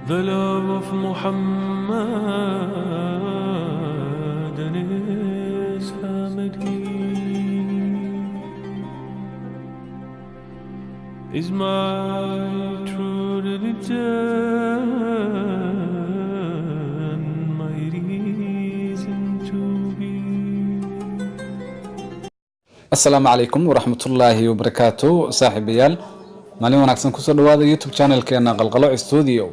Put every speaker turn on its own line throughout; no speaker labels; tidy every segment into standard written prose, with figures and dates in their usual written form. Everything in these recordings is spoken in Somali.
The love of Muhammad and his family is my true religion, my reason to be.
السلام عليكم ورحمة الله وبركاته صاحبيال مالين وناكسن كسر دوادا يوتيوب channel كينا قلقلو استوديو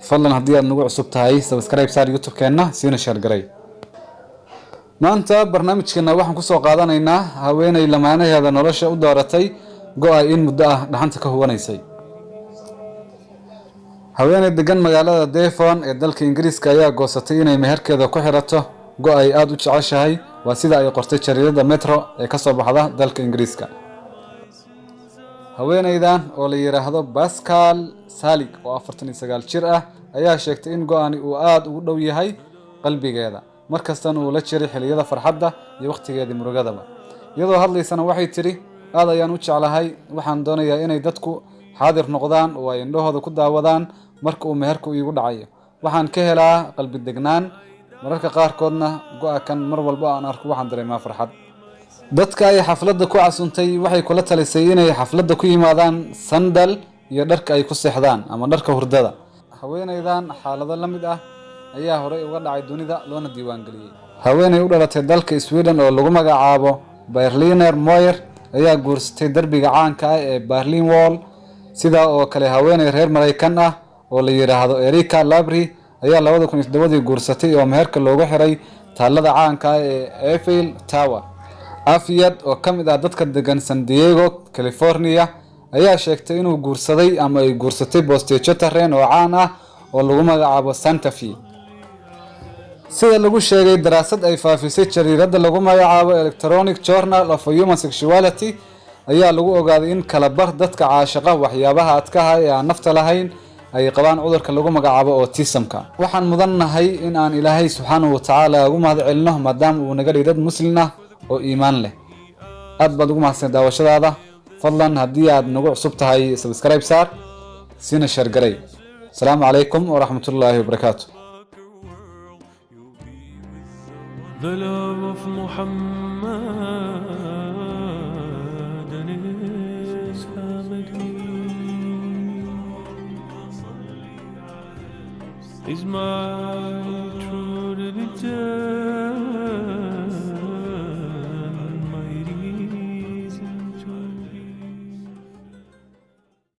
فضلا هدي aad nagu cusub tahay subscribe saar youtube keena siina share garay maanta barnaamijkeena waxaan ku soo qaadanaynaa haweeney lamaanaheeda nolosha u dooratay go'ay in muddo ah dhaxanta ka huwanaysay haweeney degan magaalada Devon ee dalka Ingiriiska ayaa goosatay inay meherkeeda ku xirato go'ay aad u jeceshahay waa sida ay qortay jaridada Metro ee ka soo baxda dalka Ingiriiska haweeneydan oo la yiraahdo Pascal Salik oo 49 jir ah ayaa sheegtay in go'ani uu aad ugu dhow yahay qalbigeeda markastan uu la jiray xiliyada farxadda iyo waqtigeedii murugadaba iyadoo hadlaysana waxay tiri aad ayaan u jeclahay waxaan doonayaa inay dadku xaadir noqdaan oo ay indhahooda ku daawadaan marka uu meherku iigu dhacayo waxaan ka helaa qalbi degnaan mararka qaarkoodna go'a kan mar walba aan arko waxaan dareemaa farxad dadka ay xafladda ku casuntay waxay kula talisay inay xafladda ku yimaadaan sandal iyo dharka ay ku seexdaan ama dharka hurdada haweeneydan xaalado la mid ah ayaa hore uga dhacay dunida loona diiwaan galiyay haweeney u dhalatay dalka Sweden oo lagu magacaabo Berliner Moyer ayaa guursatay darbiga caanka ah ee Berlin Wall sida oo kale haweeney reer Mareykan ah oo la yiraahdo Erika Labry ayaa 2007 guursatay oo meherka loogu xiray taalada caanka ah ee Eiffel Tower afiyad oo kamid ah dadka degan San Diego California ayaa sheegtay inuu guursaday ama ay guursatay bosteejo tareen oo caan ah oo lagu magacaabo Santa Fe sida lagu sheegay daraasad ay faafisay jariirada lagu magacaabo Electronic Journal of Human Sexuality ayaa lagu ogaaday in kala bar dadka caashiqa waxyaabaha adkaha ee aan nafta lahayn ay qabaan cudurka lagu magacaabo autism-ka waxaan mudannahay in aan Ilaahay subxaanahu wa ta'aala ugu mahadcelino maadaama uu naga dhigay dad muslim ah oo iimaan leh aad baad ugu mahadsan daawashadaada fadlan haddii aad nagu cusub tahay subscribe saar siina share garay assalaamu calaykum waraxmatullaahi wabarakaatuh
The love of Muhammad and his family is my